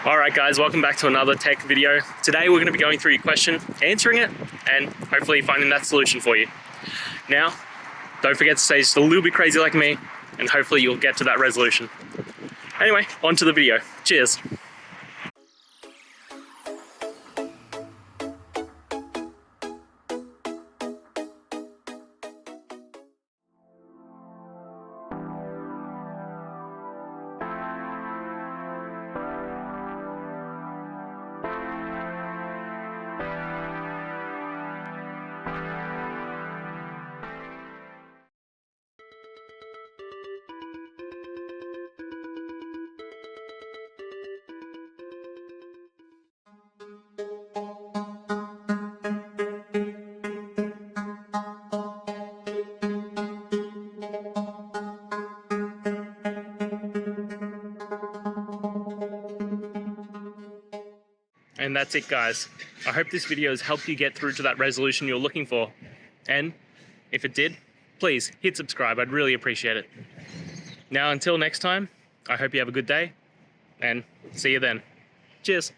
Alright guys, welcome back to another tech video. Today we're going to be going through your question, answering it, and hopefully finding that solution for you. Now, don't forget to stay just a little bit crazy like me, and hopefully you'll get to that resolution. Anyway, on to the video. Cheers! And that's it guys. I hope this video has helped you get through to that resolution you're looking for. And if it did, please hit subscribe, I'd really appreciate it. Now until next time, I hope you have a good day and see you then. Cheers.